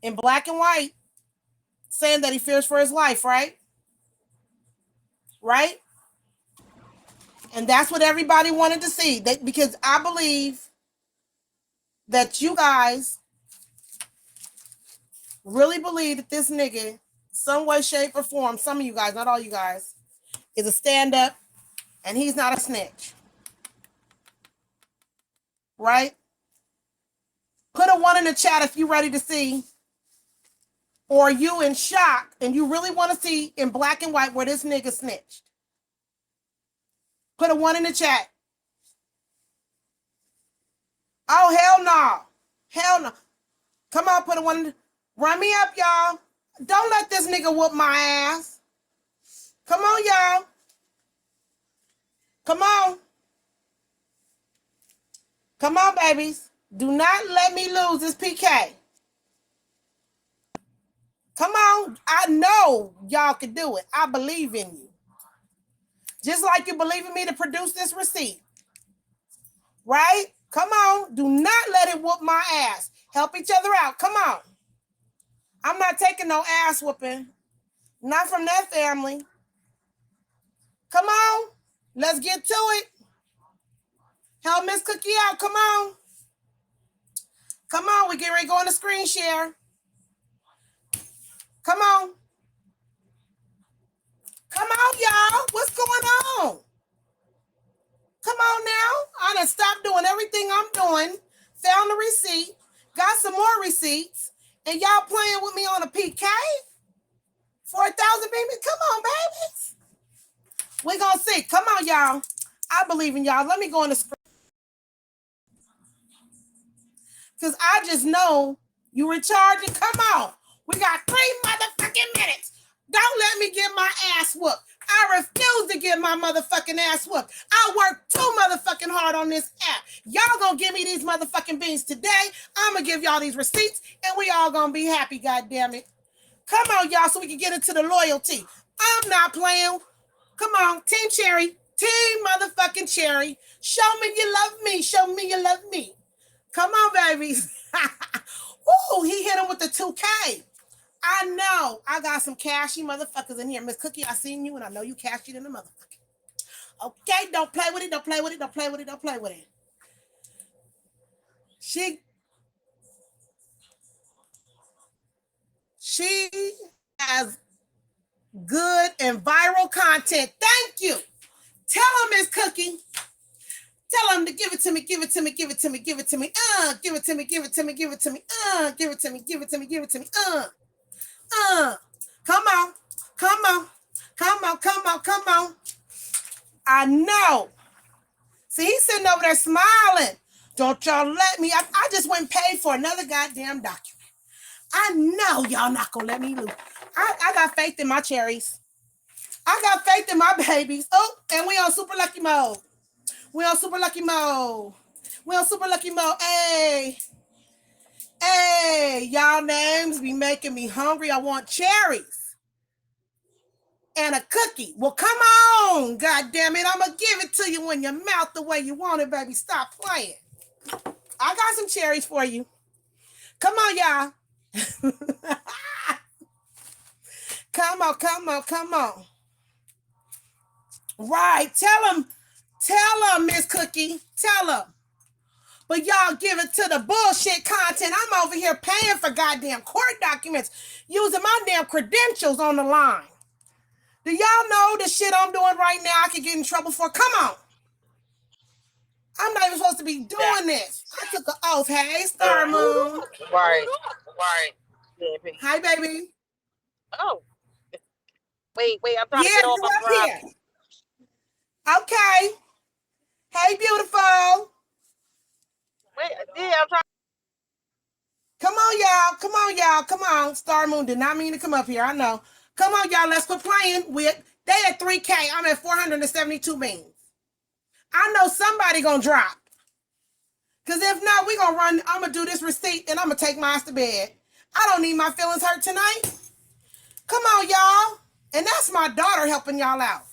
in black and white saying that he fears for his life, right? Right? And that's what everybody wanted to see. Because I believe that you guys really believe that this nigga, some way, shape, or form, some of you guys, not all you guys, is a stand-up and he's not a snitch. Right? Put a 1 in the chat if you're ready to see. Or you in shock and you really want to see in black and white where this nigga snitched. Put a 1 in the chat. Oh, hell no. Hell no. Come on, put a 1. Run me up, y'all. Don't let this nigga whoop my ass. Come on, y'all. Come on. Come on, babies. Do not let me lose this PK. Come on. I know y'all can do it. I believe in you. Just like you believe in me to produce this receipt. Right? Come on. Do not let it whoop my ass. Help each other out. Come on. I'm not taking no ass whooping. Not from that family. Come on. Let's get to it. Help Miss Cookie out. Come on. Come on. We get ready to go on the screen share. Come on. Come on, y'all. What's going on? Come on now. I done stopped doing everything I'm doing. Found the receipt. Got some more receipts. And y'all playing with me on a PK? 4,000 babies? Come on, babies. We gonna see. Come on, y'all. I believe in y'all. Let me go on the screen. Because I just know you recharging. Come on. We got 3 motherfucking minutes. Don't let me get my ass whooped. I refuse to get my motherfucking ass whooped. I work too motherfucking hard on this app. Y'all gonna give me these motherfucking beans today. I'm gonna give y'all these receipts and we all gonna be happy, goddammit. Come on, y'all, so we can get into the loyalty. I'm not playing. Come on, Team Cherry. Team motherfucking Cherry. Show me you love me. Show me you love me. Come on, babies. Ooh, he hit him with the 2K. I know. I got some cashy motherfuckers in here. Miss Cookie, I seen you and I know you cashed it in the motherfucker. Okay, don't play with it. Don't play with it. Don't play with it. Don't play with it. She has good and viral content. Thank you. Tell him, Miss Cookie. Tell him to give it to me, give it to me, give it to me, give it to me. Give it to me, give it to me, give it to me. Give it to me, give it to me, give it to me. Come on, come on, come on, come on, come on. I know. See, he's sitting over there smiling. Don't y'all let me. I just went and paid for another goddamn document. I know y'all not gonna let me lose. I got faith in my cherries. I got faith in my babies. Oh, and we on super lucky mode. We on super lucky mode. We on super lucky mode. Hey. Hey, y'all names be making me hungry. I want cherries. And a cookie. Well, come on. God damn it. I'm going to give it to you in your mouth the way you want it, baby. Stop playing. I got some cherries for you. Come on, y'all. Come on, come on, come on. Right. Tell them, Miss Cookie. Tell them. But y'all give it to the bullshit content. I'm over here paying for goddamn court documents, using my damn credentials on the line. Do y'all know the shit I'm doing right now I could get in trouble for? Come on. I'm not even supposed to be doing this. I took an oath. Hey, Star Moon. Right. Hi, baby. Oh. Wait, I'm trying to get off my here. Okay. Hey, beautiful. Wait, yeah, I'm trying. Come on, y'all. Come on, y'all. Come on. Star Moon did not mean to come up here. I know. Come on, y'all. Let's quit playing with. They at 3K. I'm at 472 beans. I know somebody gonna drop. Because if not, we gonna run. I'm gonna do this receipt and I'm gonna take my ass to bed. I don't need my feelings hurt tonight. Come on, y'all. And that's my daughter helping y'all out.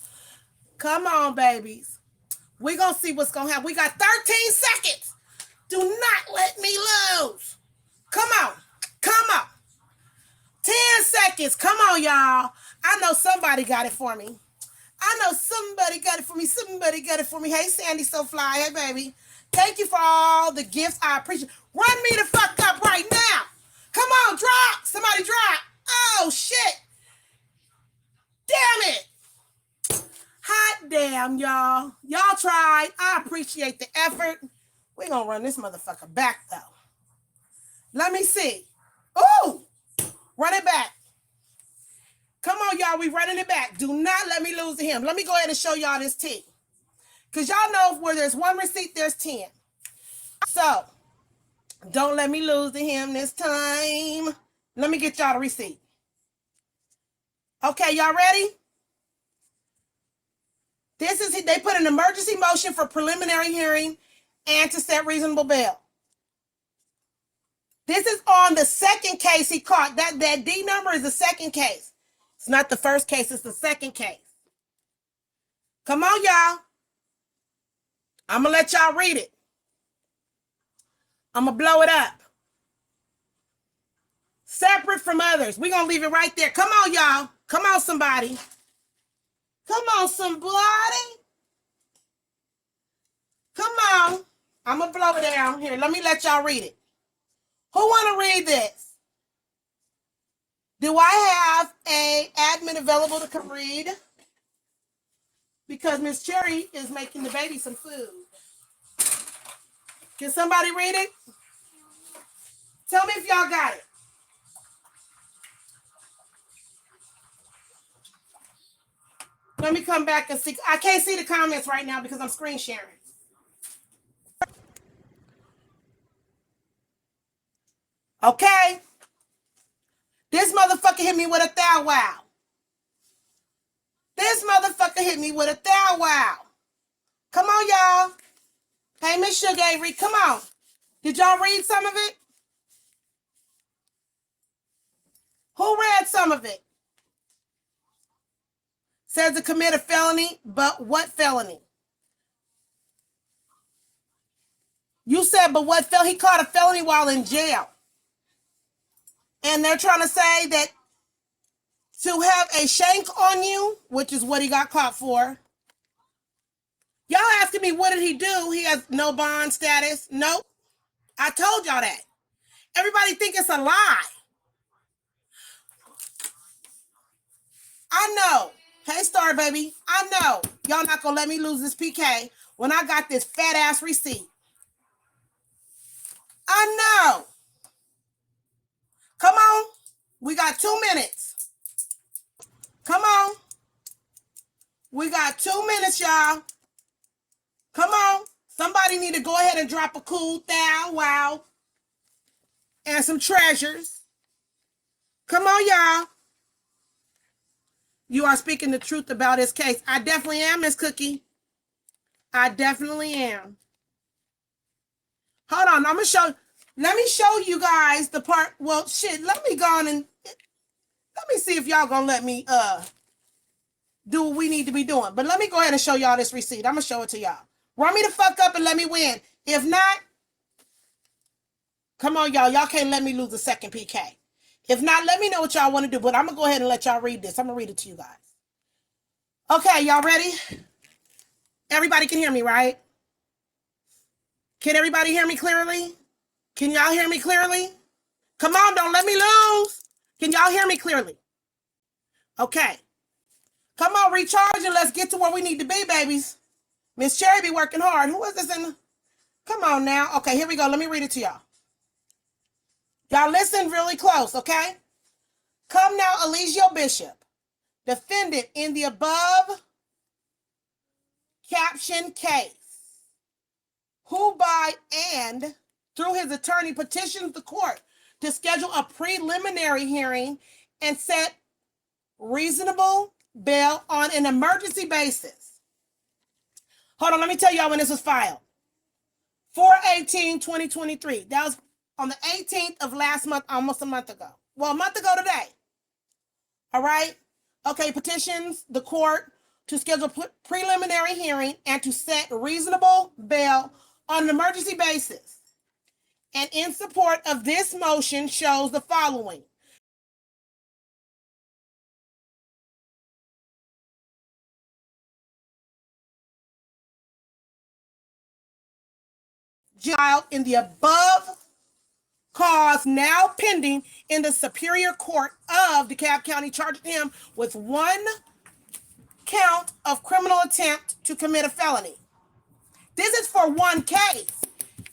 Come on, babies. We gonna see what's gonna happen. We got 13 seconds. Do not let me lose. Come on. Come on. seconds. Come on, y'all. I know somebody got it for me. I know somebody got it for me. Somebody got it for me. Hey, Sandy So Fly. Hey, baby. Thank you for all the gifts. I appreciate. Run me the fuck up right now. Come on, drop. Somebody drop. Oh, shit. Damn it. Hot damn, y'all. Y'all tried. I appreciate the effort. We're going to run this motherfucker back, though. Let me see. Ooh. Run it back. Come on, y'all. We running it back. Do not let me lose to him. Let me go ahead and show y'all this tea. Because y'all know where there's one receipt, there's 10. So, don't let me lose to him this time. Let me get y'all the receipt. Okay, y'all ready? This is, they put an emergency motion for preliminary hearing and to set reasonable bail. This is on the second case he caught. That D number is the second case. It's not the first case, it's the second case. Come on, y'all. I'm going to let y'all read it. I'm going to blow it up. Separate from others. We're going to leave it right there. Come on, y'all. Come on, somebody. Come on, somebody. Come on. I'm going to blow it down. Here, let me let y'all read it. Who want to read this? Do I have a admin available to come read? Because Miss Cherry is making the baby some food. Can somebody read it? Tell me if y'all got it. Let me come back and see. I can't see the comments right now because I'm screen sharing. Okay. This motherfucker hit me with a thou wow. This motherfucker hit me with a thou wow. Come on, y'all. Hey, Miss Sugar Avery, come on. Did y'all read some of it? Who read some of it? Says to commit a felony, but what felony? You said, but what felony? He caught a felony while in jail. And they're trying to say that to have a shank on you, which is what he got caught for. Y'all asking me, what did he do? He has no bond status. Nope. I told y'all that. Everybody think it's a lie. I know. Hey, Star Baby. I know. Y'all not going to let me lose this PK when I got this fat ass receipt. I know. Come on. We got 2 minutes. Come on. We got 2 minutes, y'all. Come on. Somebody need to go ahead and drop a cool thou wow and some treasures. Come on, y'all. You are speaking the truth about this case. I definitely am, Miss Cookie. I definitely am. Hold on. I'm going to show. Let me show you guys the part. Well, shit. Let me go on and let me see if y'all going to let me do what we need to be doing. But let me go ahead and show y'all this receipt. I'm going to show it to y'all. Run me the fuck up and let me win. If not, come on, y'all. Y'all can't let me lose a second PK. If not, let me know what y'all want to do. But I'm going to go ahead and let y'all read this. I'm going to read it to you guys. Okay, y'all ready? Everybody can hear me, right? Can everybody hear me clearly? Can y'all hear me clearly? Come on, don't let me lose. Can y'all hear me clearly? Okay. Come on, recharge and let's get to where we need to be, babies. Miss Cherry be working hard. Who is this in? Come on now. Okay, here we go. Let me read it to y'all. Y'all listen really close, okay? Come now, Eligio Bishop, defendant in the above captioned case, who by and through his attorney petitions the court to schedule a preliminary hearing and set reasonable bail on an emergency basis. Hold on, let me tell y'all when this was filed. 4/18/2023. That was on the 18th of last month, almost a month ago. Well, a month ago today. All right? Okay, petitions the court to schedule preliminary hearing and to set reasonable bail on an emergency basis. And in support of this motion shows the following. filed in the above cause now pending in the Superior Court of DeKalb County, charging him with 1 count of criminal attempt to commit a felony. This is for 1 case.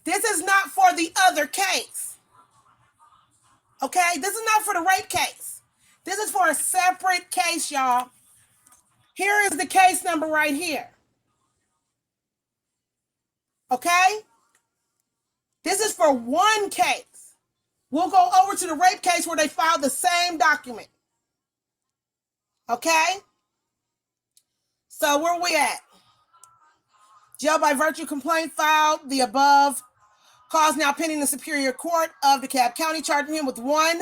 This is not for the other case. Okay? This is not for the rape case. This is for a separate case, y'all. Here is the case number right here. Okay? This is for 1 case. We'll go over to the rape case where they filed the same document. Okay? So where we at? Jail by virtue complaint filed. The above cause now pending in the Superior Court of DeKalb County, charging him with 1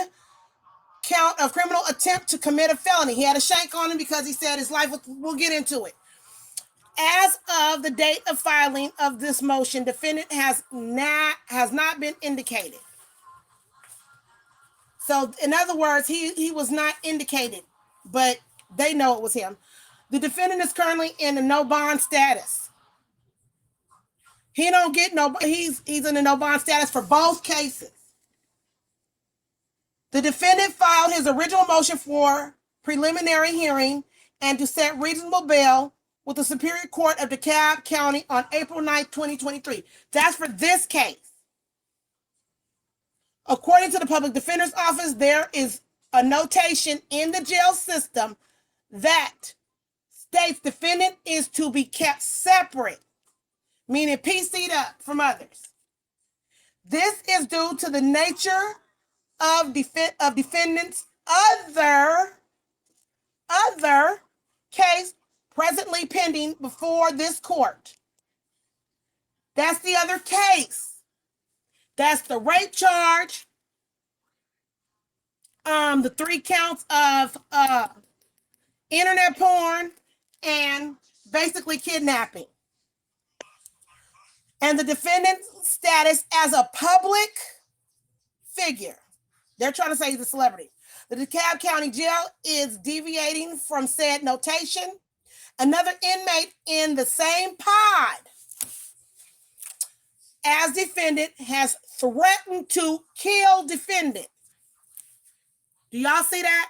count of criminal attempt to commit a felony. He had a shank on him because he said his life was, we'll get into it. As of the date of filing of this motion, defendant has not been indicated. So in other words, he was not indicated, but they know it was him. The defendant is currently in a no bond status. He don't get no, he's in a no bond status for both cases. The defendant filed his original motion for preliminary hearing and to set reasonable bail with the Superior Court of DeKalb County on April 9th, 2023. That's for this case. According to the Public Defender's Office, there is a notation in the jail system that states defendant is to be kept separate, meaning PC'd up from others. This is due to the nature of defendant's other case presently pending before this court. That's the other case. That's the rape charge, the 3 counts of internet porn, and basically kidnapping. And the defendant's status as a public figure. They're trying to say he's a celebrity. The DeKalb County Jail is deviating from said notation. Another inmate in the same pod as defendant has threatened to kill defendant. Do y'all see that?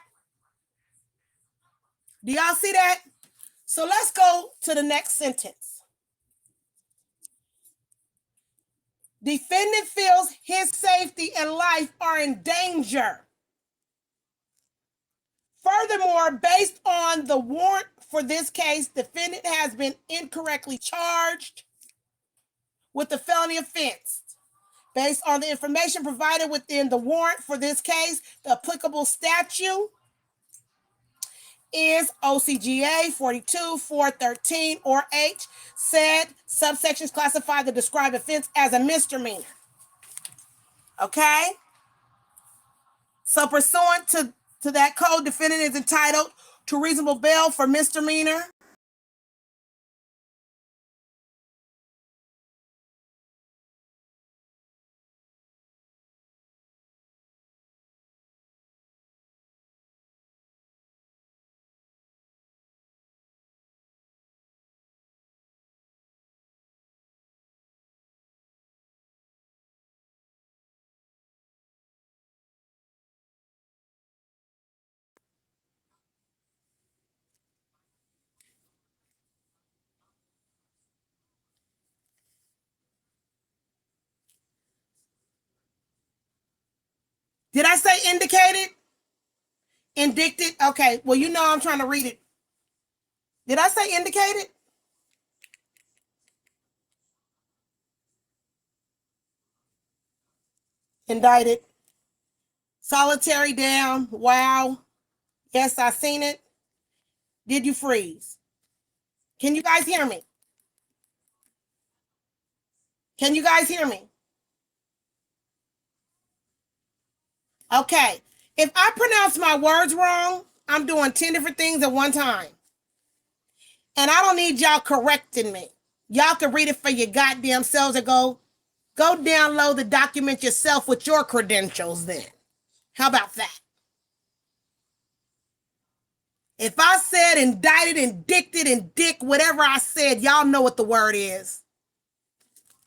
Do y'all see that? So let's go to the next sentence. Defendant feels his safety and life are in danger. Furthermore, based on the warrant for this case, defendant has been incorrectly charged with the felony offense. Based on the information provided within the warrant for this case, the applicable statute is OCGA 42-413 or H. Said subsections classify the described offense as a misdemeanor. Okay? So pursuant to that code, defendant is entitled to reasonable bail for misdemeanor. Did I say indicated? Indicted? Okay, well, you know I'm trying to read it. Did I say indicated? Indicted. Solitary down. Wow. Yes, I seen it. Did you freeze? Can you guys hear me? Can you guys hear me? Okay. If I pronounce my words wrong, I'm doing 10 different things at one time. And I don't need y'all correcting me. Y'all can read it for your goddamn selves or go download the document yourself with your credentials then. How about that? If I said indicted, indicted, indict, whatever I said, y'all know what the word is.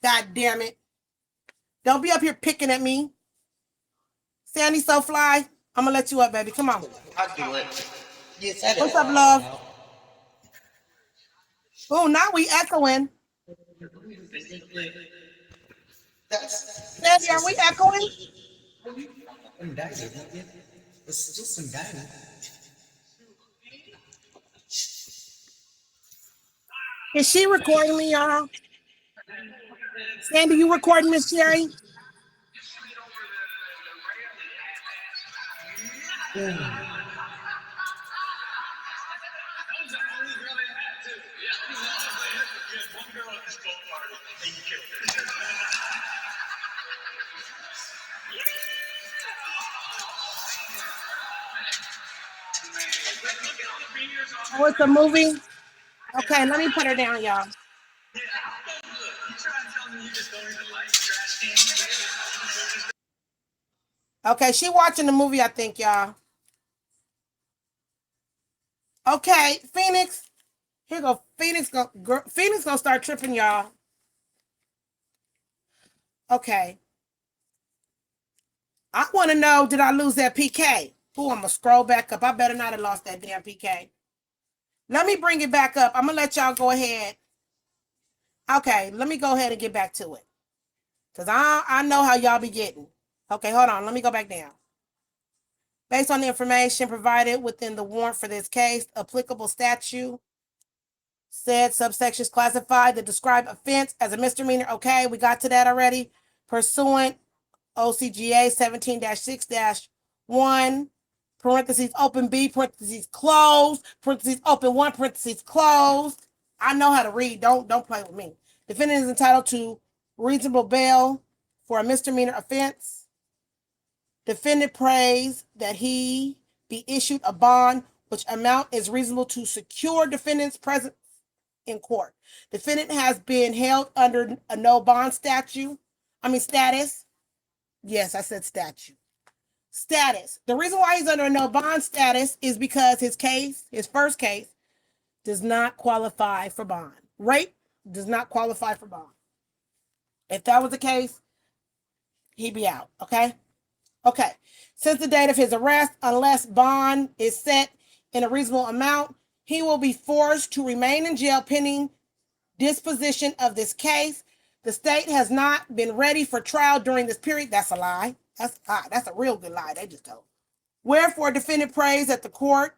God damn it. Don't be up here picking at me. Sandy So Fly, I'm gonna let you up, baby. Come on. I'll do it. Yes, What's up, love? Oh, now we echoing. Sandy, are we echoing? It's just some dining. Is she recording me, y'all? Sandy, you recording Miss Sherry? Oh, it's a movie? Okay, let me put her down, y'all. Okay, she watching the movie, I think, y'all. Okay, Phoenix. Here go Phoenix. Phoenix gonna start tripping, y'all. Okay. I want to know, did I lose that PK? Ooh, I'm gonna scroll back up. I better not have lost that damn PK. Let me bring it back up. I'm gonna let y'all go ahead. Okay, let me go ahead and get back to it. Because I know how y'all be getting. Okay, hold on. Let me go back down. Based on the information provided within the warrant for this case, applicable statute said subsections classify the described offense as a misdemeanor. Okay, we got to that already. Pursuant OCGA 17-6-1, parentheses open B, parentheses closed, parentheses open 1, parentheses closed. I know how to read. Don't play with me. Defendant is entitled to reasonable bail for a misdemeanor offense. Defendant prays that he be issued a bond which amount is reasonable to secure defendant's presence in court. Defendant has been held under a no bond status. Yes, I said statute. Status. The reason why he's under a no bond status is because his first case, does not qualify for bond. Rape does not qualify for bond. If that was the case, he'd be out. Okay? Okay. Since the date of his arrest, unless bond is set in a reasonable amount, he will be forced to remain in jail pending disposition of this case. The state has not been ready for trial during this period. That's a lie. That's a lie. That's a real good lie they just told. Wherefore, defendant prays that the court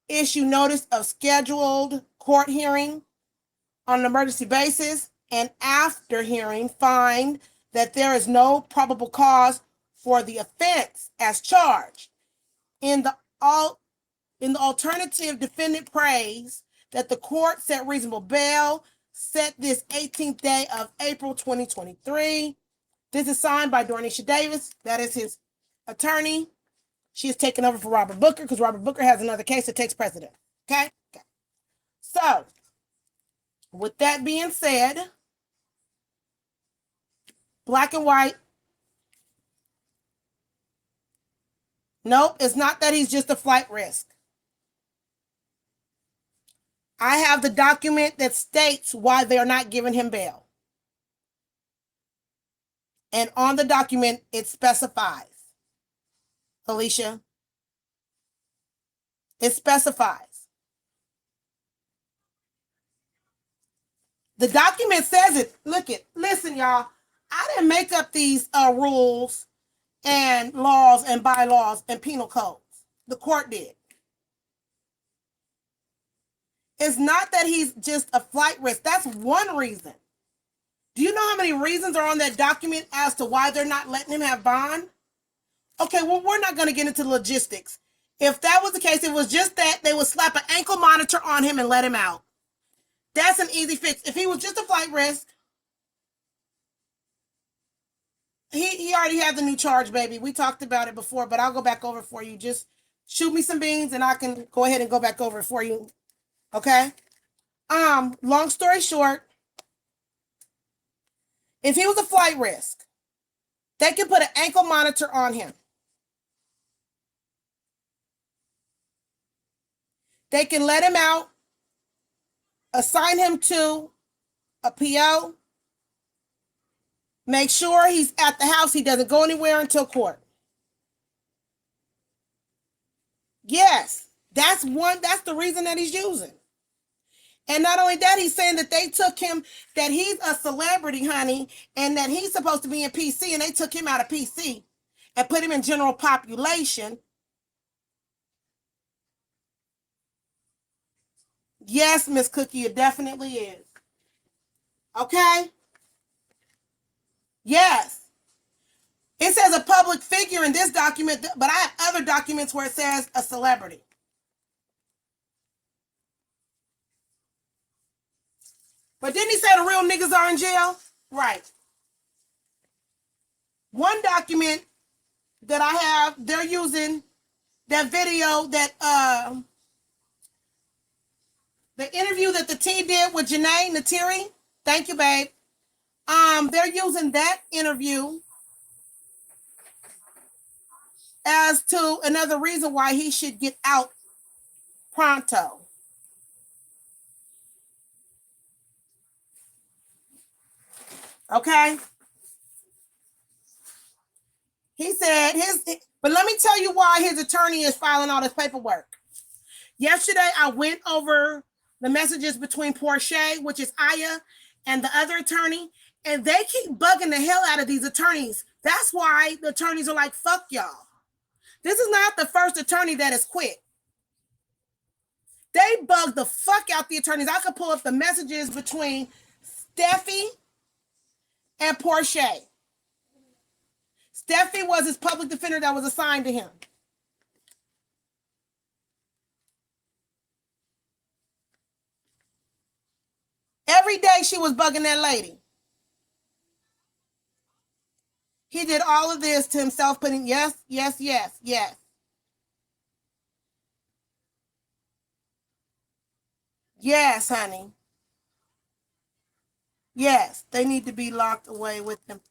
issue notice of scheduled court hearing on an emergency basis, and after hearing, find that there is no probable cause for the offense as charged. In the alternative, defendant prays that the court set reasonable bail set this 18th day of April 2023. This is signed by Dornisha Davis. That is his attorney. She is taking over for Robert Booker because Robert Booker has another case that takes precedent. Okay? So, with that being said, black and white. Nope, it's not that he's just a flight risk. I have the document that states why they're not giving him bail. And on the document, it specifies. Alicia, it specifies. The document says it. Listen, y'all. I didn't make up these rules and laws and bylaws and penal codes. The court did. It's not that he's just a flight risk. That's one reason. Do you know how many reasons are on that document as to why they're not letting him have bond? Okay, well, we're not going to get into logistics. If that was the case, it was just that they would slap an ankle monitor on him and let him out. That's an easy fix. If he was just a flight risk, he already had the new charge, baby. We talked about it before, but I'll go back over it for you. Just shoot me some beans and I can go ahead and go back over it for you. Okay? Long story short, if he was a flight risk, they can put an ankle monitor on him. They can let him out, assign him to a PO, Make sure he's at the house. He doesn't go anywhere until court. Yes, that's the reason that he's using. And not only that, he's saying that they took him, that he's a celebrity, honey, and that he's supposed to be in PC, and they took him out of PC and put him in general population. Yes, Miss Cookie, it definitely is. Okay? Yes. It says a public figure in this document, but I have other documents where it says a celebrity. But didn't he say the real niggas are in jail? Right. One document that I have, they're using that video that the interview that the team did with Janae Natiri. Thank you, babe. They're using that interview as to another reason why he should get out pronto. Okay? He said but let me tell you why his attorney is filing all this paperwork. Yesterday, I went over the messages between Portia, which is Aya, and the other attorney, and they keep bugging the hell out of these attorneys. That's why the attorneys are like, fuck y'all. This is not the first attorney that has quit. They bug the fuck out the attorneys. I could pull up the messages between Steffi and Portia. Steffi was his public defender that was assigned to him. Every day she was bugging that lady. He did all of this to himself, putting yes, yes, yes, yes. Yes, honey. Yes, they need to be locked away with them.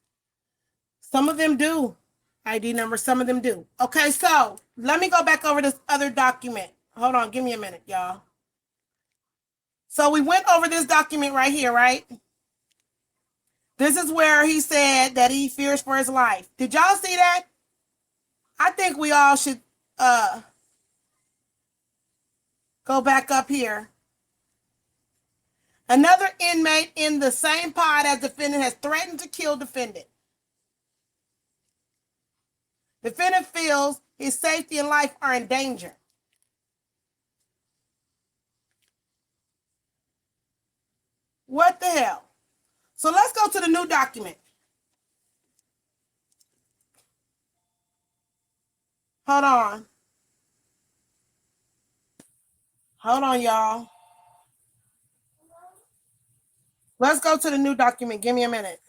Some of them do. ID number, some of them do. Okay, so let me go back over this other document. Hold on, give me a minute, y'all. So we went over this document right here, right? This is where he said that he fears for his life. Did y'all see that? I think we all should go back up here. Another inmate in the same pod as defendant has threatened to kill defendant. Defendant feels his safety and life are in danger. What the hell? So let's go to the new document. Hold on. Hold on, y'all. Let's go to the new document. Give me a minute.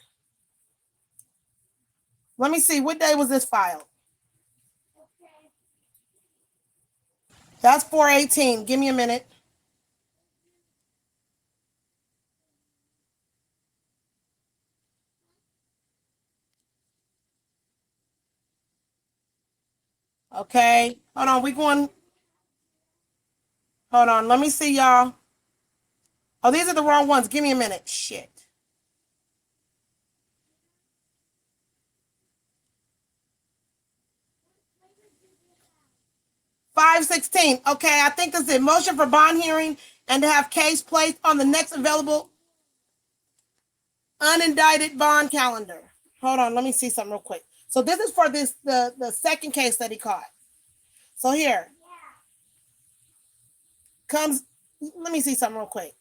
Let me see. What day was this filed? That's 4/18. Give me a minute. Okay. Hold on. We going. Hold on. Let me see, y'all. Oh, these are the wrong ones. Give me a minute. Shit. $5.16. Okay, I think this is a motion for bond hearing and to have case placed on the next available unindicted bond calendar. Hold on, let me see something real quick. So this is for the second case that he caught. So here comes, let me see something real quick.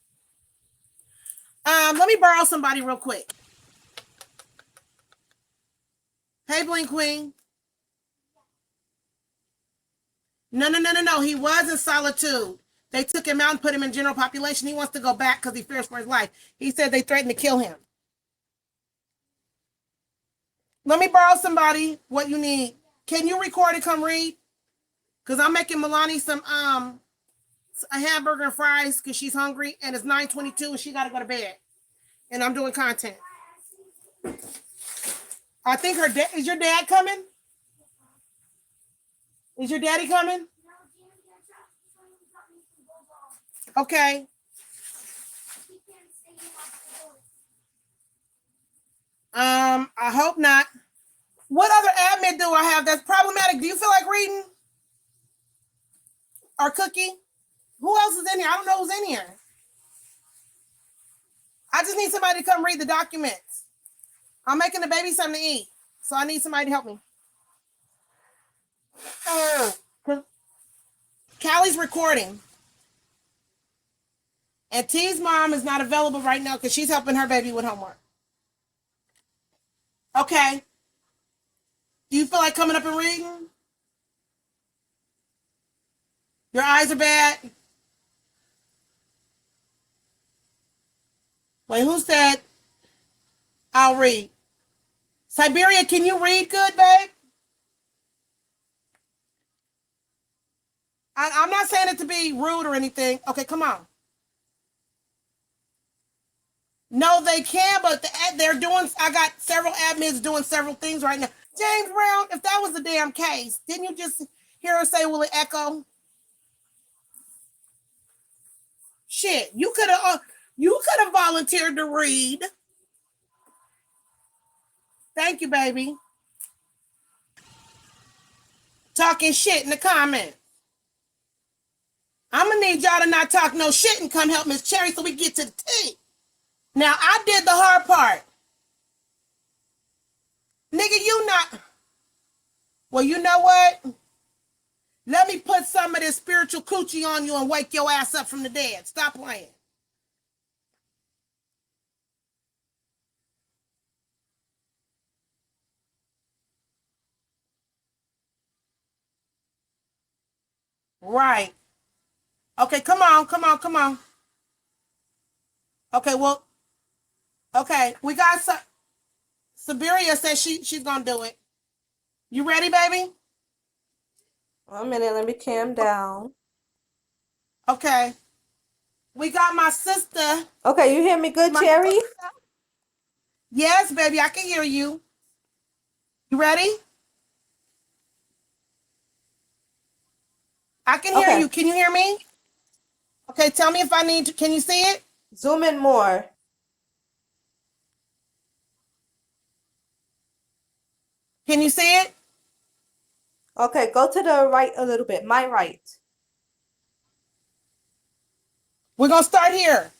Let me borrow somebody real quick. Hey, Blink Queen. No. He was in solitude. They took him out and put him in general population. He wants to go back because he fears for his life. He said they threatened to kill him. Let me borrow somebody. What you need? Can you record and come read? Because I'm making Milani some a hamburger and fries because she's hungry and it's 9:22 and she got to go to bed. And I'm doing content. I think her dad, is your dad coming? Is your daddy coming? Okay. I hope not. What other admin do I have that's problematic? Do you feel like reading? Or Cookie? Who else is in here? I don't know who's in here. I just need somebody to come read the documents. I'm making the baby something to eat, so I need somebody to help me. Callie's recording. And T's mom is not available right now because she's helping her baby with homework. Okay. Do you feel like coming up and reading? Your eyes are bad? Wait, who said I'll read? Siberia, can you read good, babe? I'm not saying it to be rude or anything. Okay, come on. No, they can, but they're doing, I got several admins doing several things right now. James Brown, if that was the damn case, didn't you just hear her say, will it echo? Shit, you could have volunteered to read. Thank you, baby. Talking shit in the comments. I'm gonna need y'all to not talk no shit and come help Miss Cherry so we get to the tea. Now, I did the hard part. Nigga, you not. Well, you know what? Let me put some of this spiritual coochie on you and wake your ass up from the dead. Stop playing. Right. Okay, come on, come on, come on. Okay, well, okay, we got some. Siberia says she's gonna do it. You ready, baby? 1 minute, let me calm down. Okay. We got my sister. Okay, you hear me good, Cherry? Yes, baby, I can hear you. You ready? I can hear you. Can you hear me? Okay, tell me if I need to. Can you see it? Zoom in more. Can you see it? Okay, go to the right a little bit. My right. We're going to start here.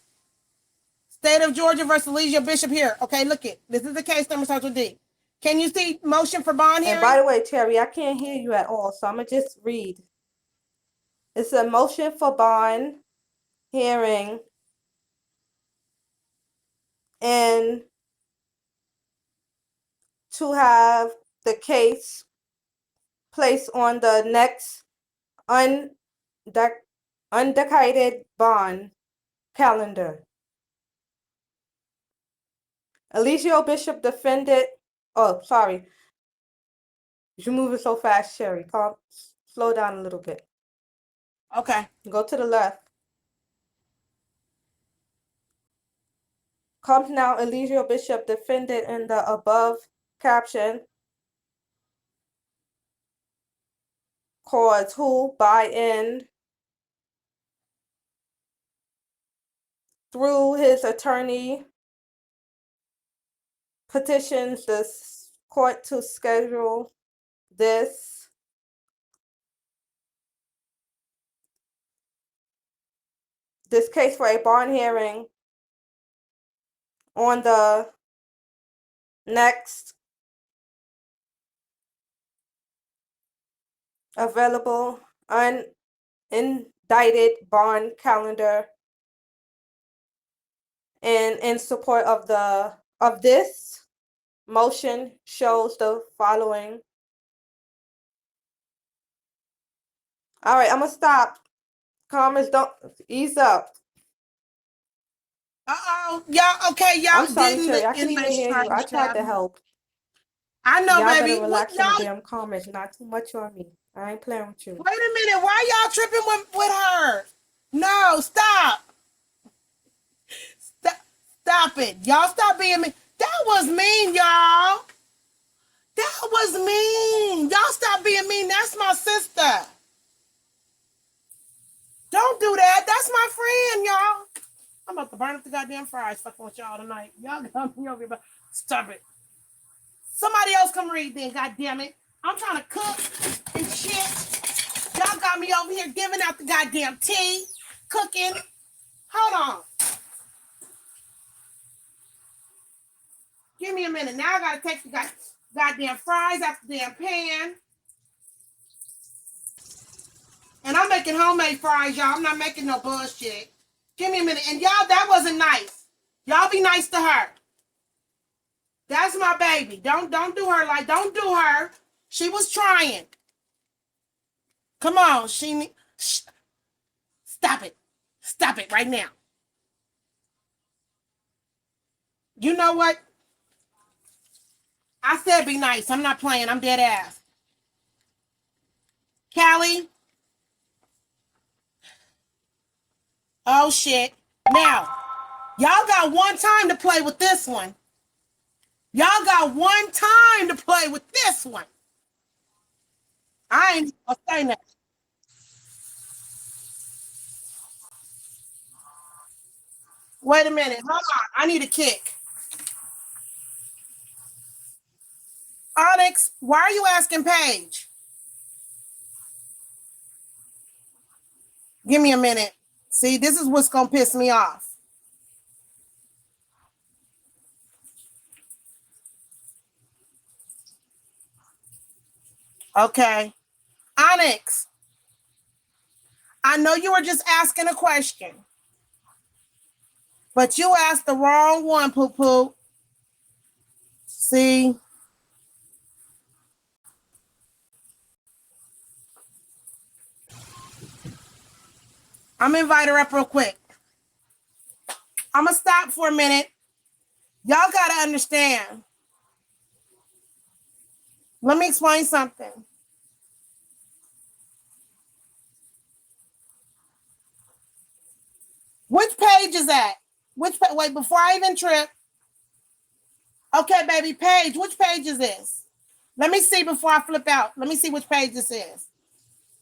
State of Georgia versus Elijah Bishop here. Okay, look it. This is the case number starts with D. Can you see motion for bond hearing? And by the way, Cherry, I can't hear you at all, so I'm going to just read. It's a motion for bond hearing and to have the case placed on the next undecided bond calendar. Eligio Bishop defended. Oh, sorry. You're moving so fast, Sherry. Slow down a little bit. Okay. Go to the left. Comes now Eligio Bishop defended in the above caption. Cause who by in through his attorney petitions the court to schedule this case for a bond hearing on the next available unindicted bond calendar, and in support of this motion shows the following. All right, I'm gonna stop. Comments, don't ease up. Y'all, okay, y'all. I'm sorry, Sherry. I couldn't even hear you. I tried to help. I know, y'all baby. Better relax What, in the damn comments. Not too much on me. I ain't playing with you. Wait a minute. Why y'all tripping with her? No, stop. Stop it. Y'all stop being mean. That was mean, y'all. That was mean. Y'all stop being mean. That's my sister. Don't do that. That's my friend, y'all. I'm about to burn up the goddamn fries fucking with y'all tonight. Y'all got me over here. Stop it. Somebody else come read then, God damn it. I'm trying to cook and shit. Y'all got me over here giving out the goddamn tea, cooking. Hold on. Give me a minute. Now I gotta take the goddamn fries out the damn pan. And I'm making homemade fries, y'all. I'm not making no bullshit. Give me a minute. And y'all, that wasn't nice. Y'all be nice to her. That's my baby. Don't do her like, don't do her. She was trying. Come on. Stop it. Stop it right now. You know what? I said be nice. I'm not playing. I'm dead ass. Callie. Oh, shit. Now, y'all got one time to play with this one. Y'all got one time to play with this one. I ain't gonna say that. Wait a minute. Hold on. I need a kick. Onyx, why are you asking Paige? Give me a minute. See, this is what's gonna piss me off. Okay. Onyx, I know you were just asking a question, but you asked the wrong one, Poo Poo. See? I'm gonna invite her up real quick. I'm gonna stop for a minute. Y'all gotta understand. Let me explain something. Which page is that? Wait, before I even trip. Okay, baby, Paige, which page is this? Let me see before I flip out. Let me see which page this is.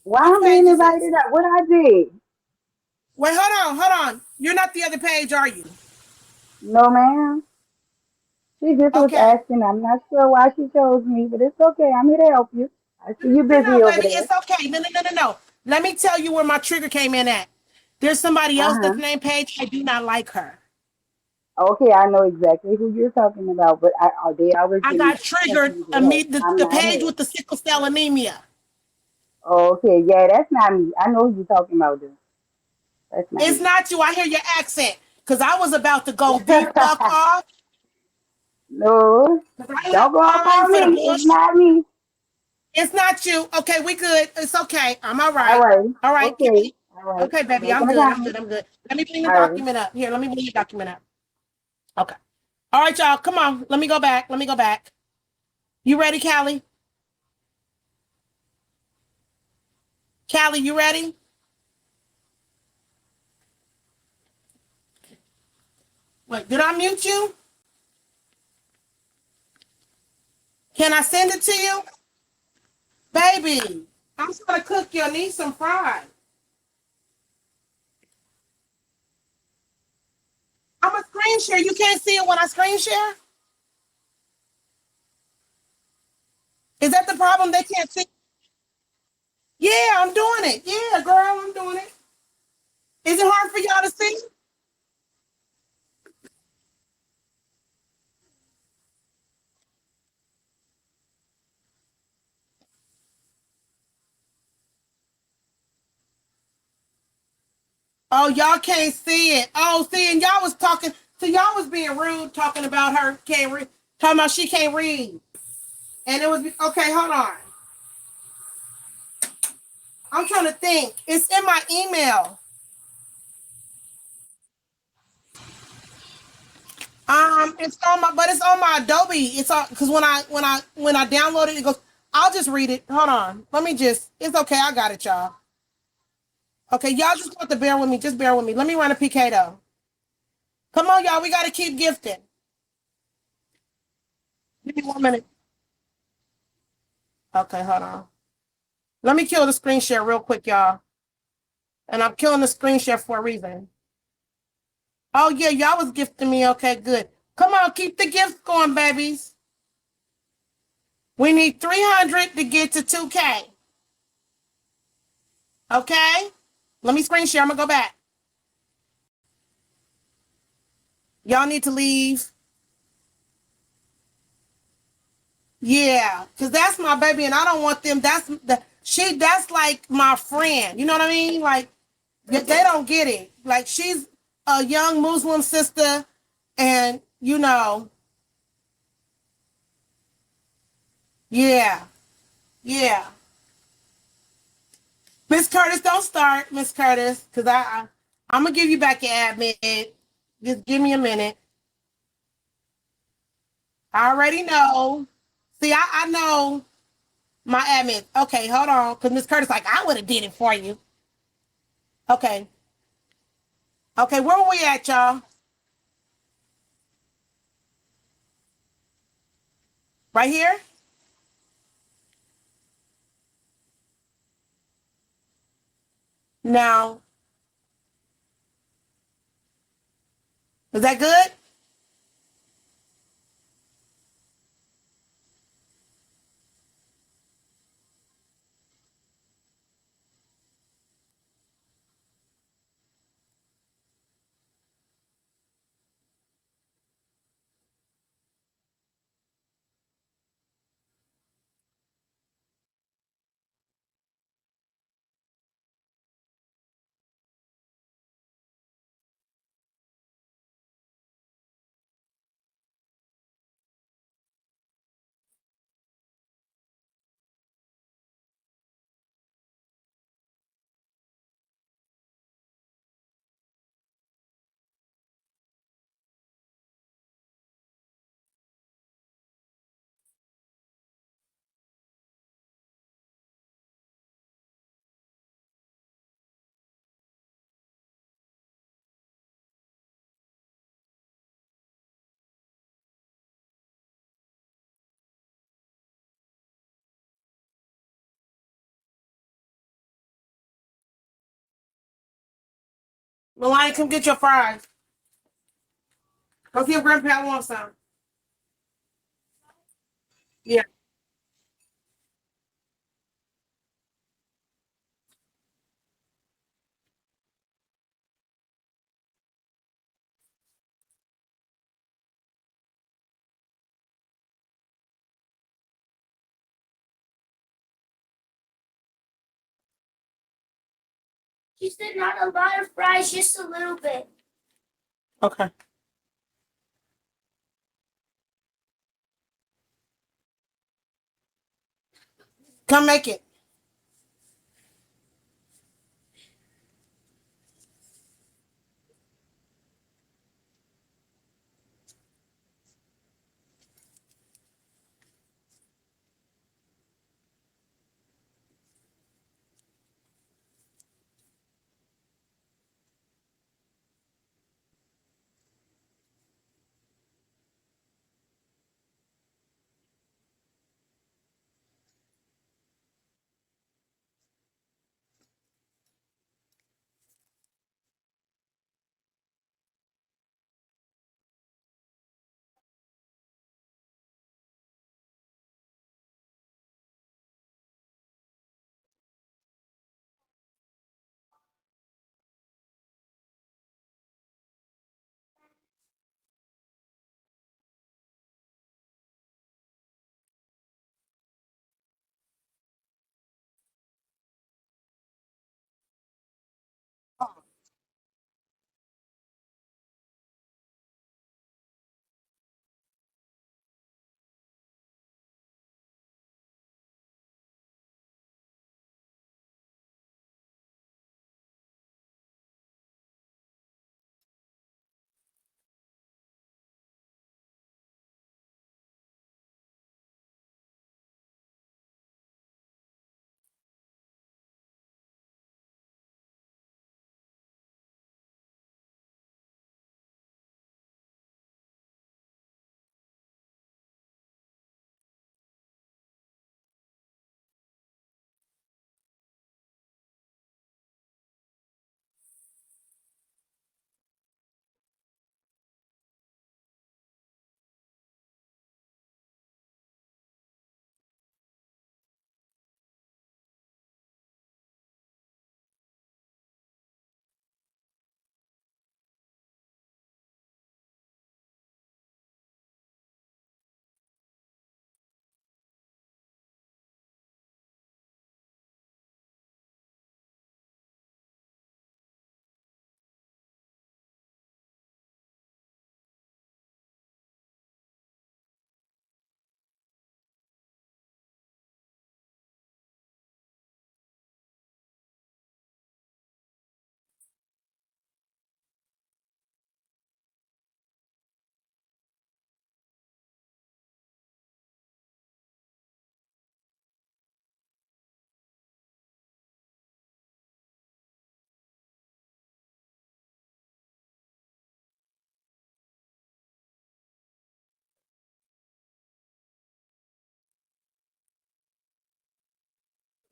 Why Which I'm page being is this? invited up? What I did? Wait, hold on. You're not the other page, are you? No, ma'am. She just was Okay. asking. I'm not sure why she chose me, but it's okay. I'm here to help you. I see you No, busy over baby, there. it's okay. No. Let me tell you where my trigger came in at. There's somebody else that's Uh-huh. named Paige. I do not like her. Okay, I know exactly who you're talking about, but they always I give me got triggered opportunity to help. I'm the not page her. with the sickle cell anemia. Okay, yeah, that's not me. I know who you're talking about, though. That's not It's me. not you. I hear your accent. Because I was about to go the fuck off. No, Because I have don't go up time on for the me. It's bullshit. not me. It's not you. Okay, we good. It's okay. I'm all All right. right. All right. Okay. All right. Okay, baby, I'm Making a good. comment. I'm good. Let me bring the All right. document up. Here, let me bring the document up. Okay. All right, y'all. Come on. Let me go back. You ready, Callie? Callie, you ready? Wait, did I mute you? Can I send it to you? Baby, I'm just gonna cook you. I need some fries. I'm a screen share. You can't see it when I screen share? Is that the problem? They can't see. Yeah, I'm doing it. Yeah, girl, I'm doing it. Is it hard for y'all to see? Oh, y'all can't see it. Oh, see, and y'all was talking. So y'all was being rude, talking about her can't read, talking about she can't read. And it was okay. Hold on. I'm trying to think. It's in my email. It's on my, but it's on my Adobe. It's on because when I download it, it goes. I'll just read it. Hold on. Let me just. It's okay. I got it, y'all. Okay, y'all just have to bear with me. Just bear with me. Let me run a PK though. Come on, y'all. We got to keep gifting. Give me 1 minute. Okay, hold on. Let me kill the screen share real quick, y'all. And I'm killing the screen share for a reason. Oh yeah, y'all was gifting me. Okay, good. Come on, keep the gifts going, babies. We need 300 to get to 2K. Okay? Let me screen share. I'm going to go back. Y'all need to leave. Yeah, because that's my baby, and I don't want them. That's like my friend. You know what I mean? Like, they don't get it. Like, she's a young Muslim sister, and, yeah, yeah. Miss Curtis, don't start, Miss Curtis, because I'm going to give you back your admin. Just give me a minute. I already know. See, I know my admin. Okay, hold on. Because Miss Curtis, like, I would have did it for you. Okay. Okay, where were we at, y'all? Right here? Now, is that good? Melania, come get your fries. Go give Grandpa one some. Yeah. She said not a lot of fries, just a little bit. Okay. Come make it.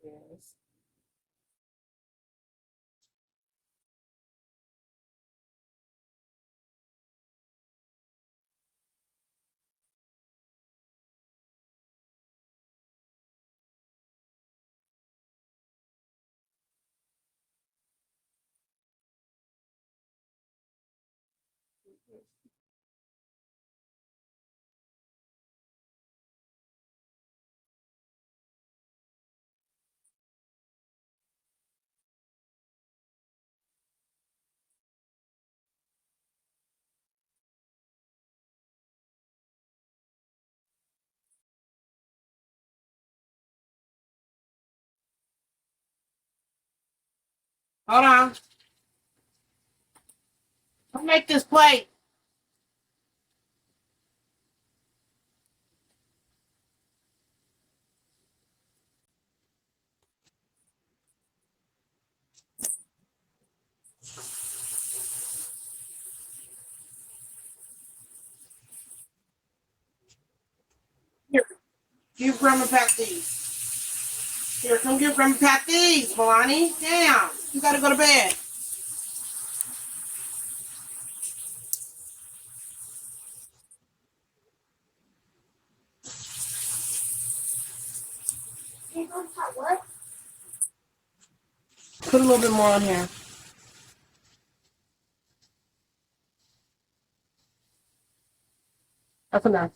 Yes. Hold on. I'll make this plate. Here, give Grandma Pat these. Here, come give Grandma Pat these, Milani. Damn, you gotta go to bed. You don't have what? Put a little bit more on here. That's enough.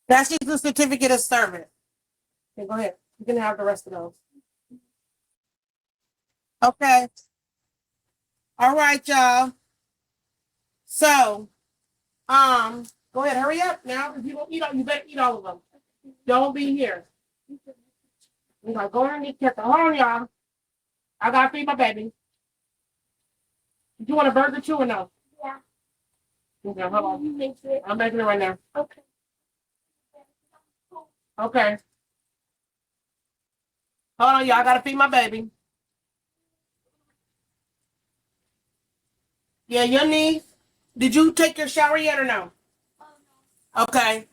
That's just the certificate of service. Okay, go ahead. You can have the rest of those. Okay. All right, y'all. So, go ahead, hurry up now. If you don't eat all, you better eat all of them. Don't be here. You gotta go underneath the kitchen. Hold on, y'all. I gotta feed my baby. You want a burger too or no? Yeah. Okay, hold on. You make it. I'm making it right now. Okay. Okay. Hold on, y'all. I gotta feed my baby. Yeah, your niece. Did you take your shower yet or no? Okay.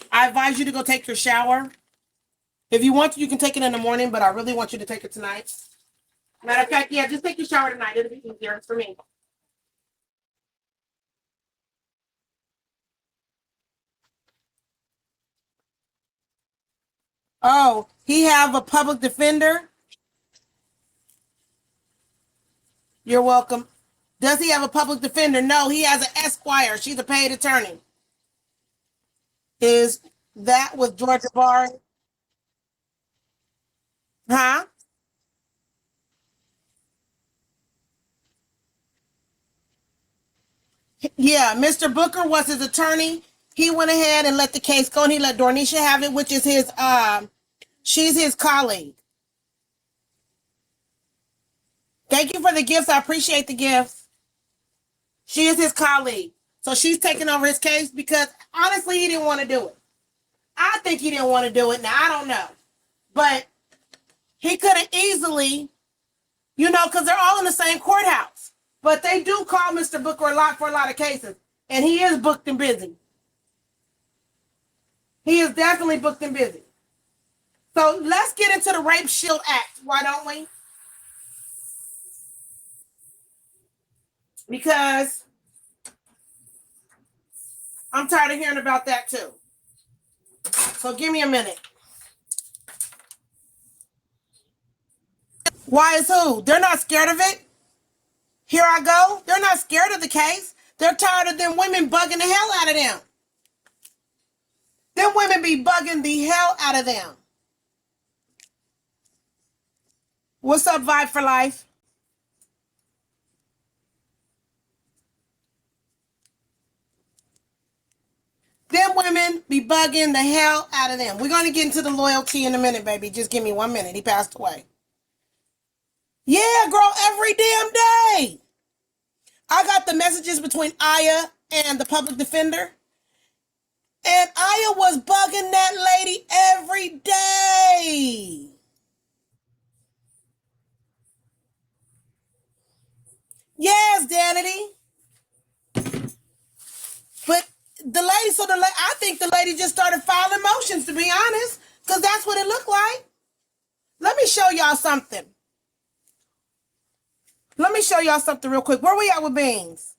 I advise you to go take your shower. If you want to, you can take it in the morning, but I really want you to take it tonight. Matter of fact, yeah, just take your shower tonight. It'll be easier for me. Oh, he have a public defender? You're welcome. Does he have a public defender? No, he has an esquire. She's a paid attorney. Is that with Georgia Bar? Huh? Yeah, Mr. Booker was his attorney. He went ahead and let the case go, and he let Dornisha have it, which is his she's his colleague. Thank you for the gifts. I appreciate the gifts. She is his colleague. So she's taking over his case because honestly, he didn't want to do it. I think he didn't want to do it. Now, I don't know. But he could have easily, because they're all in the same courthouse. But they do call Mr. Booker a lot for a lot of cases. And he is booked and busy. He is definitely booked and busy. So let's get into the Rape Shield Act. Why don't we? Because I'm tired of hearing about that too. So give me a minute. Why is who? They're not scared of it. Here I go. They're not scared of the case. They're tired of them women bugging the hell out of them. Them women be bugging the hell out of them. What's up, Vibe for Life? Them women be bugging the hell out of them. We're going to get into the loyalty in a minute, baby. Just give me 1 minute. He passed away. Yeah, girl, every damn day. I got the messages between Aya and the public defender. And Aya was bugging that lady every day. Yes, Danity. But I think the lady just started filing motions, to be honest, because that's what it looked like. Let me show y'all something. Let me show y'all something real quick. Where we at with Beans?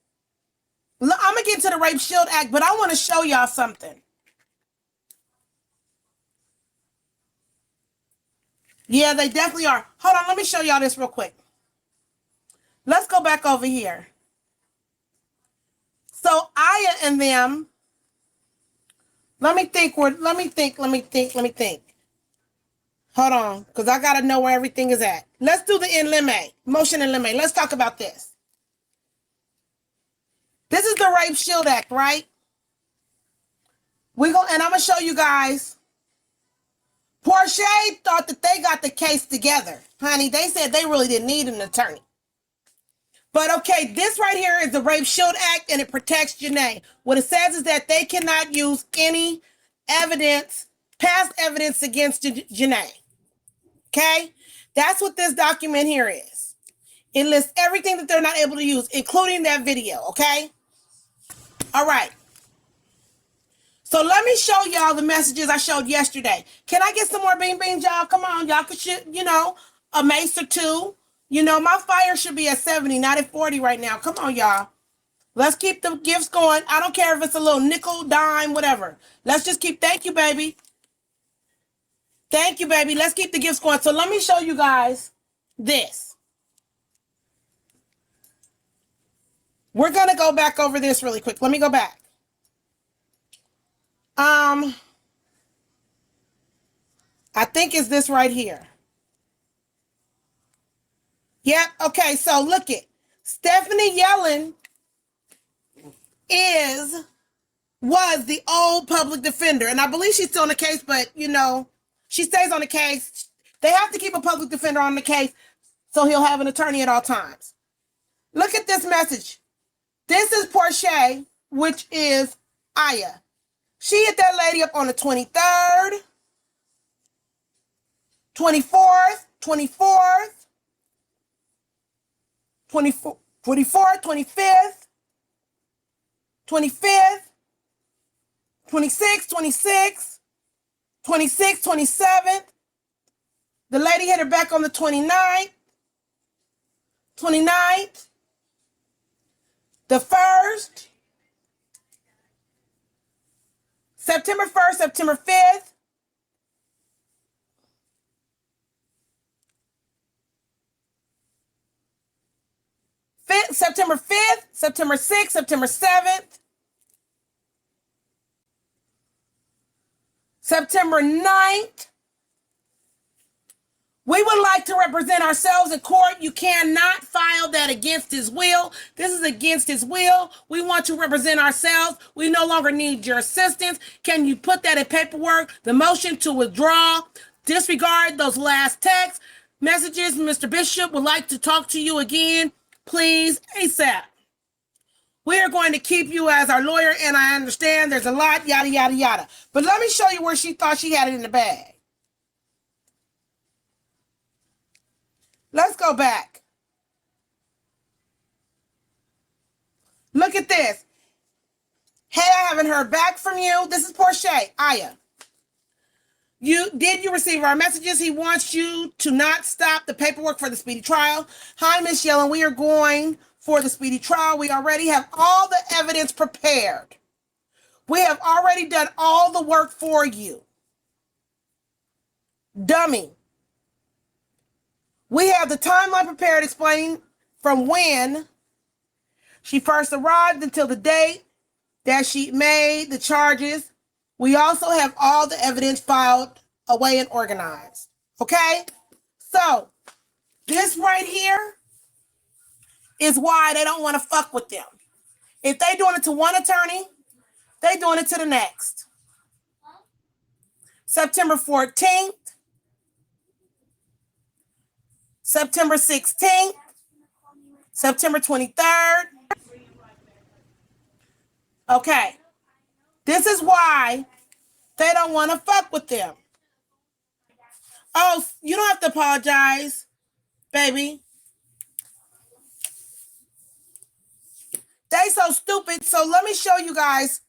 I'm going to get to the Rape Shield Act, but I want to show y'all something. Yeah, they definitely are. Hold on, let me show y'all this real quick. Let's go back over here. So Aya and them, let me think. Hold on, because I got to know where everything is at. Let's do the in lime, motion in lime. Let's talk about this. This is the Rape Shield Act, right? And I'm going to show you guys. Porsche thought that they got the case together. Honey, they said they really didn't need an attorney. But okay, this right here is the Rape Shield Act, and it protects Janae. What it says is that they cannot use any evidence, past evidence against Janae. Okay? That's what this document here is. It lists everything that they're not able to use, including that video, okay? All right. So let me show y'all the messages I showed yesterday. Can I get some more bean beans, y'all? Come on, y'all could shoot, a mace or two. My fire should be at 70, not at 40 right now. Come on, y'all. Let's keep the gifts going. I don't care if it's a little nickel, dime, whatever. Let's just keep, thank you, baby. Thank you, baby. Let's keep the gifts going. So let me show you guys this. We're going to go back over this really quick. Let me go back. I think it's this right here. Yep. Okay. So look it. Stephanie Yellen was the old public defender. And I believe she's still on the case, but she stays on the case. They have to keep a public defender on the case so he'll have an attorney at all times. Look at this message. This is Porsche, which is Aya. She hit that lady up on the 23rd, 24th, 25th, 26th, 27th. The lady hit her back on the 29th, the 1st, September 1st, September 5th, September 5th, September 6th, September 7th, September 9th. We would like to represent ourselves in court. You cannot file that against his will. This is against his will. We want to represent ourselves. We no longer need your assistance. Can you put that in paperwork? The motion to withdraw, disregard those last text messages. Mr. Bishop would like to talk to you again. Please, ASAP. We are going to keep you as our lawyer, and I understand there's a lot, yada, yada, yada. But let me show you where she thought she had it in the bag. Let's go back. Look at this. Hey, I haven't heard back from you. This is Porsche, Aya. Did you receive our messages? He wants you to not stop the paperwork for the speedy trial. Hi, Miss Yellen. We are going for the speedy trial. We already have all the evidence prepared. We have already done all the work for you. Dummy. We have the timeline prepared explaining from when she first arrived until the date that she made the charges. We also have all the evidence filed away and organized. Okay? So, this right here is why they don't want to fuck with them. If they're doing it to one attorney, They doing it to the next. September 14th, September 16th, September 23rd. Okay. This is why they don't want to fuck with them. Oh, you don't have to apologize, baby. They so stupid. So let me show you guys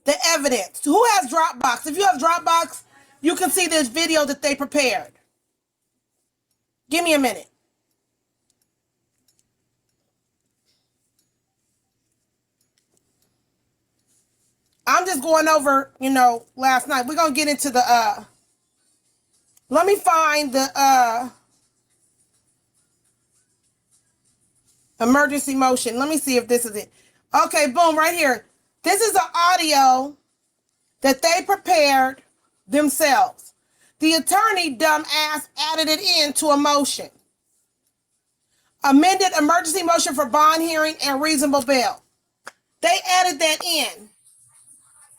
the evidence. Who has Dropbox? If you have Dropbox, you can see this video that they prepared. Give me a minute. I'm just going over, last night. We're going to get into the, let me find the, emergency motion. Let me see if this is it. Okay, boom, right here. This is an audio that they prepared themselves. The attorney, dumbass, added it into a motion. Amended emergency motion for bond hearing and reasonable bail. They added that in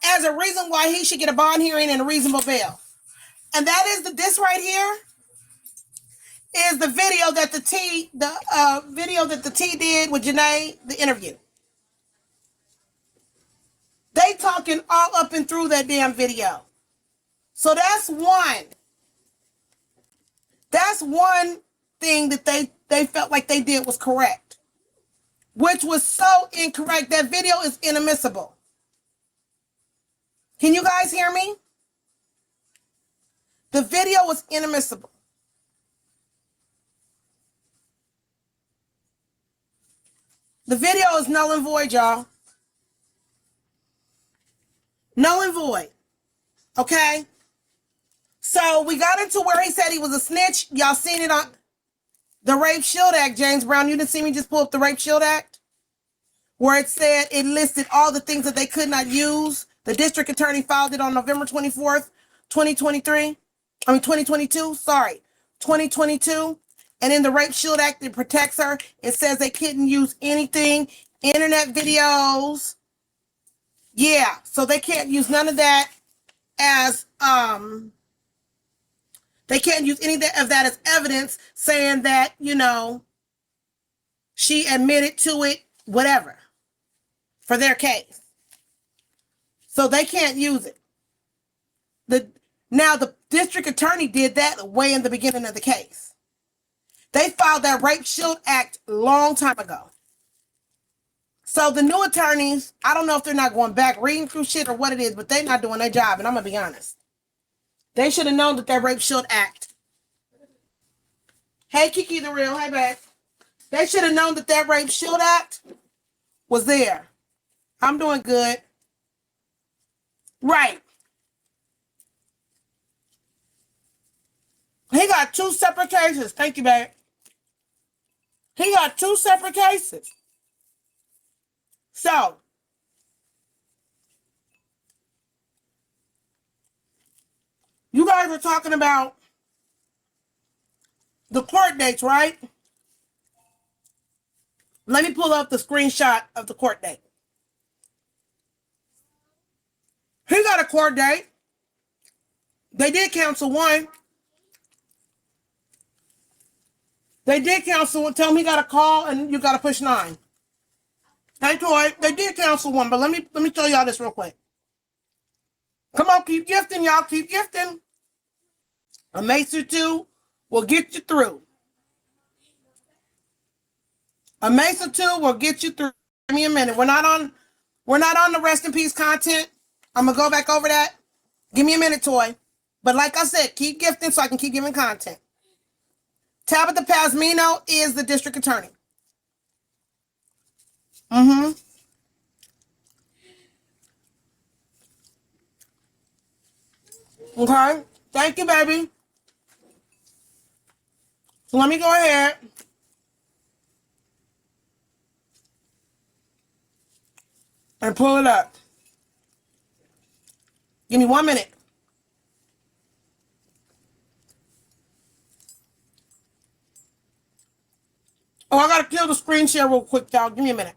as a reason why he should get a bond hearing and a reasonable bail. And that is this right here is the video that the T did with Janae, the interview. They talking all up and through that damn video. So that's one. That's one thing that they felt like they did was correct, which was so incorrect. That video is inadmissible. Can you guys hear me? The video was inadmissible. The video is null and void, y'all. Null and void. Okay? So we got into where he said he was a snitch. Y'all seen it on the Rape Shield Act, James Brown. You didn't see me just pull up the Rape Shield Act? Where it said it listed all the things that they could not use. The district attorney filed it on November 24th, 2022. Sorry, 2022. And in the Rape Shield Act, it protects her. It says they couldn't use anything, internet videos. Yeah, so they can't use none of that as, they can't use any of that as evidence saying that, she admitted to it, whatever, for their case. So they can't use it. Now the district attorney did that way in the beginning of the case. They filed that Rape Shield Act a long time ago. So the new attorneys, I don't know if they're not going back reading through shit or what it is, but they're not doing their job, and I'm going to be honest. They should have known that Rape Shield Act. Hey, Kiki the Real. Hey, babe. They should have known that Rape Shield Act was there. I'm doing good. Right. He got 2 separate cases. Thank you, babe. He got 2 separate cases. So, you guys are talking about the court dates, right? Let me pull up the screenshot of the court date. He got a court date. They did cancel one. They did cancel one. Tell him he got a call and you got to push 9. Hey, Toy, they did cancel one, but let me tell y'all this real quick. Come on, keep gifting, y'all. Keep gifting. A Mesa 2 will get you through. A Mesa 2 will get you through. Give me a minute. We're not on the rest in peace content. I'm going to go back over that. Give me a minute, Toy. But like I said, keep gifting so I can keep giving content. Tabitha Pasmino is the district attorney. Mm-hmm. Okay. Thank you, baby. So let me go ahead. And pull it up. Give me 1 minute. Oh, I gotta kill the screen share real quick, y'all. Give me a minute.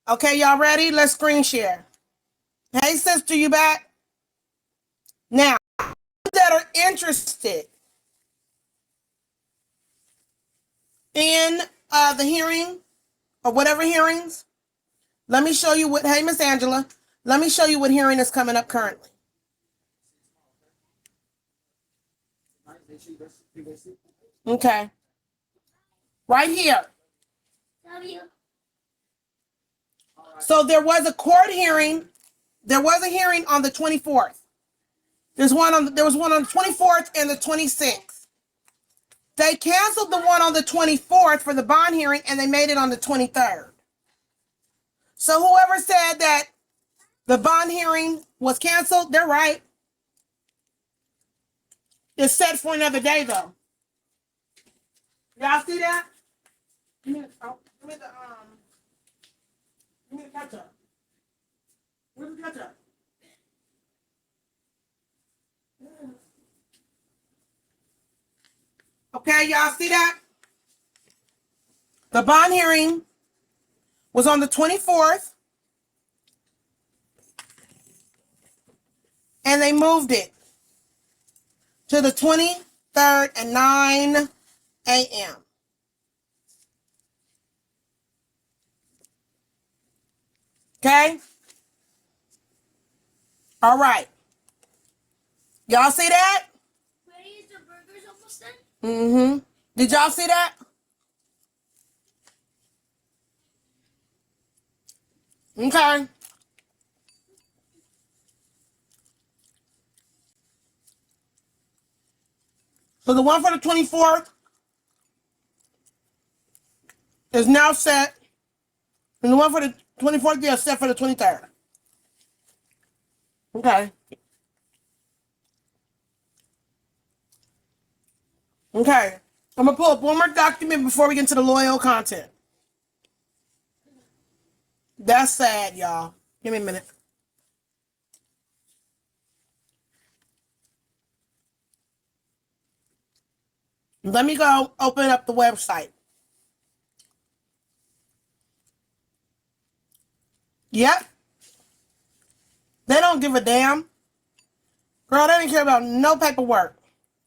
Okay, y'all ready? Let's screen share. Hey, sister, you back? Now, that are interested in the hearing or whatever hearings, let me show you what, hey, Miss Angela, let me show you what hearing is coming up currently. Okay. Right here. W. So there was a court hearing. There was a hearing on the 24th. There was one on the 24th and the 26th. They canceled the one on the 24th for the bond hearing and they made it on the 23rd. So whoever said that the bond hearing was canceled, they're right. It's set for another day though. Y'all see that? Give me the ketchup. Where's the ketchup? Okay, y'all see that? The bond hearing was on the 24th, and they moved it to the 23rd at 9 a.m. Okay? All right. Y'all see that? Ready? Is the burgers almost done? Mm-hmm. Did y'all see that? Okay. So the one for the 24th is now set. And the one for the 24th is set for the 23rd. Okay. Okay. I'm going to pull up one more document before we get into the loyal content. That's sad, y'all. Give me a minute. Let me go open up the website. Yep. They don't give a damn. Girl, they didn't care about no paperwork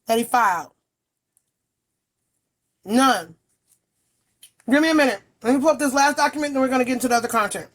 that he filed. None. Give me a minute. Let me pull up this last document and then we're going to get into the other content.